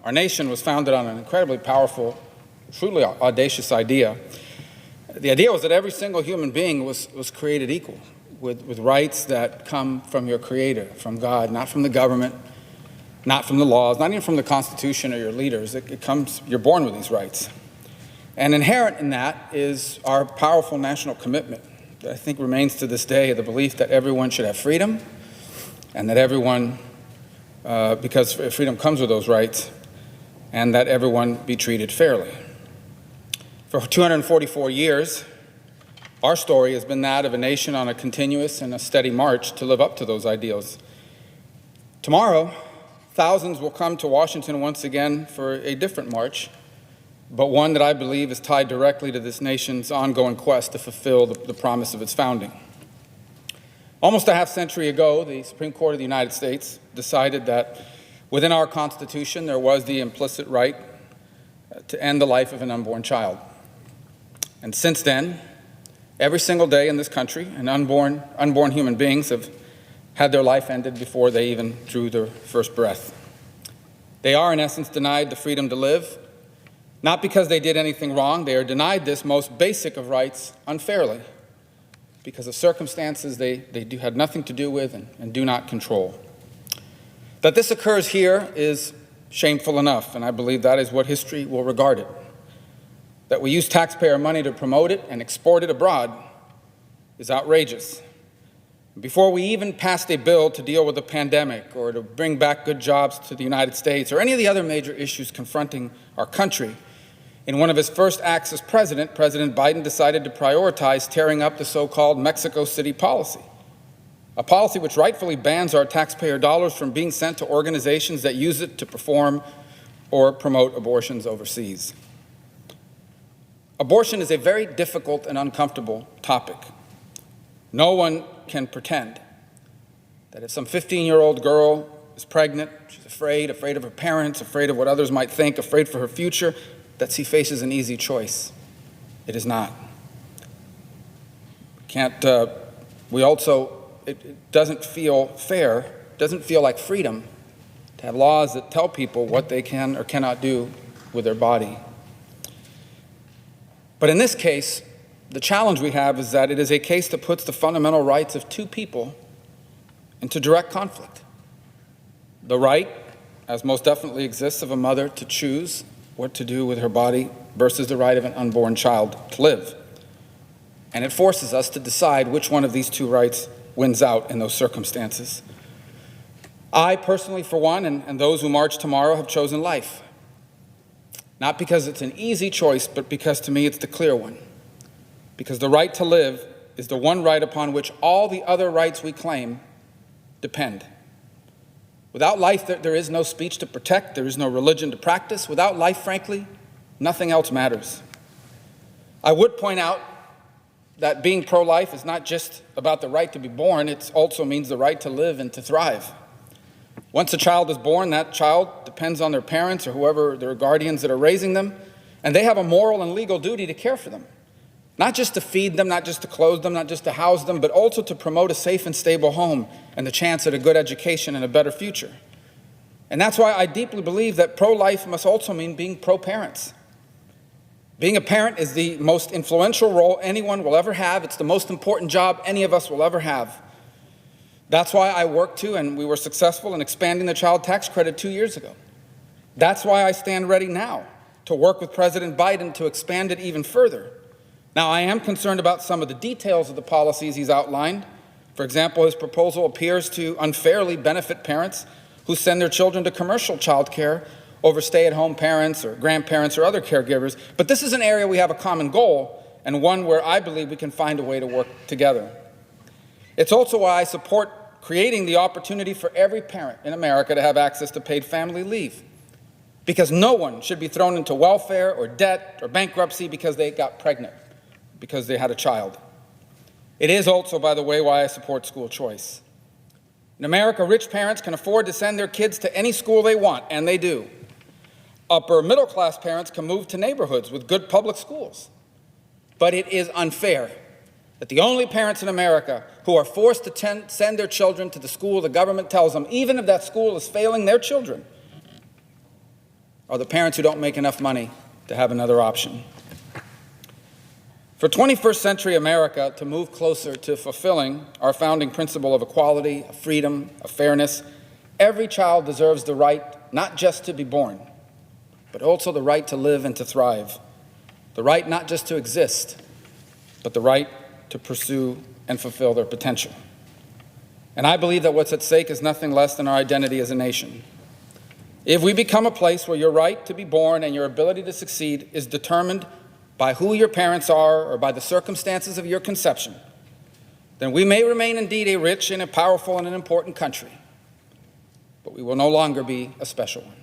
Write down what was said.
our nation was founded on an incredibly powerful, truly audacious idea. The idea was that every single human being was created equal, with rights that come from your Creator, from God, not from the government, not from the laws, not even from the Constitution or your leaders. It comes, you're born with these rights. And inherent in that is our powerful national commitment that I think remains to this day, the belief that everyone should have freedom, and that everyone, because freedom comes with those rights, and that everyone be treated fairly. For 244 years, our story has been that of a nation on a continuous and a steady march to live up to those ideals. Tomorrow, thousands will come to Washington once again for a different march, but one that I believe is tied directly to this nation's ongoing quest to fulfill the promise of its founding. Almost a half-century ago, the Supreme Court of the United States decided that within our Constitution there was the implicit right to end the life of an unborn child. And since then, every single day in this country, unborn human beings have had their life ended before they even drew their first breath. They are, in essence, denied the freedom to live, not because they did anything wrong. They are denied this most basic of rights unfairly, because of circumstances they had nothing to do with and do not control. That this occurs here is shameful enough, and I believe that is what history will regard it. That we use taxpayer money to promote it and export it abroad is outrageous. Before we even passed a bill to deal with the pandemic or to bring back good jobs to the United States or any of the other major issues confronting our country, in one of his first acts as president, President Biden decided to prioritize tearing up the so-called Mexico City policy, a policy which rightfully bans our taxpayer dollars from being sent to organizations that use it to perform or promote abortions overseas. Abortion is a very difficult and uncomfortable topic. No one can pretend that if some 15-year-old girl is pregnant, she's afraid of her parents, afraid of what others might think, afraid for her future, that she faces an easy choice. It is not. It doesn't feel fair, doesn't feel like freedom to have laws that tell people what they can or cannot do with their body. But in this case, the challenge we have is that it is a case that puts the fundamental rights of two people into direct conflict. The right, as most definitely exists, of a mother to choose what to do with her body versus the right of an unborn child to live. And it forces us to decide which one of these two rights wins out in those circumstances. I personally, for one, and those who march tomorrow have chosen life. Not because it's an easy choice, but because to me it's the clear one. Because the right to live is the one right upon which all the other rights we claim depend. Without life, there is no speech to protect, there is no religion to practice. Without life, frankly, nothing else matters. I would point out that being pro-life is not just about the right to be born, it also means the right to live and to thrive. Once a child is born, that child depends on their parents or whoever their guardians that are raising them, and they have a moral and legal duty to care for them. Not just to feed them, not just to clothe them, not just to house them, but also to promote a safe and stable home and the chance at a good education and a better future. And that's why I deeply believe that pro-life must also mean being pro-parents. Being a parent is the most influential role anyone will ever have. It's the most important job any of us will ever have. That's why I worked to, and we were successful in expanding the child tax credit 2 years ago. That's why I stand ready now to work with President Biden to expand it even further. Now, I am concerned about some of the details of the policies he's outlined. For example, his proposal appears to unfairly benefit parents who send their children to commercial child care over stay-at-home parents or grandparents or other caregivers. But this is an area we have a common goal and one where I believe we can find a way to work together. It's also why I support creating the opportunity for every parent in America to have access to paid family leave. Because no one should be thrown into welfare or debt or bankruptcy because they got pregnant, because they had a child. It is also, by the way, why I support school choice. In America, rich parents can afford to send their kids to any school they want, and they do. Upper middle-class parents can move to neighborhoods with good public schools. But it is unfair that the only parents in America who are forced to send their children to the school the government tells them, even if that school is failing their children, are the parents who don't make enough money to have another option. For 21st century America to move closer to fulfilling our founding principle of equality, of freedom, of fairness, every child deserves the right not just to be born, but also the right to live and to thrive, the right not just to exist, but the right to pursue and fulfill their potential. And I believe that what's at stake is nothing less than our identity as a nation. If we become a place where your right to be born and your ability to succeed is determined by who your parents are or by the circumstances of your conception, then we may remain indeed a rich and a powerful and an important country, but we will no longer be a special one.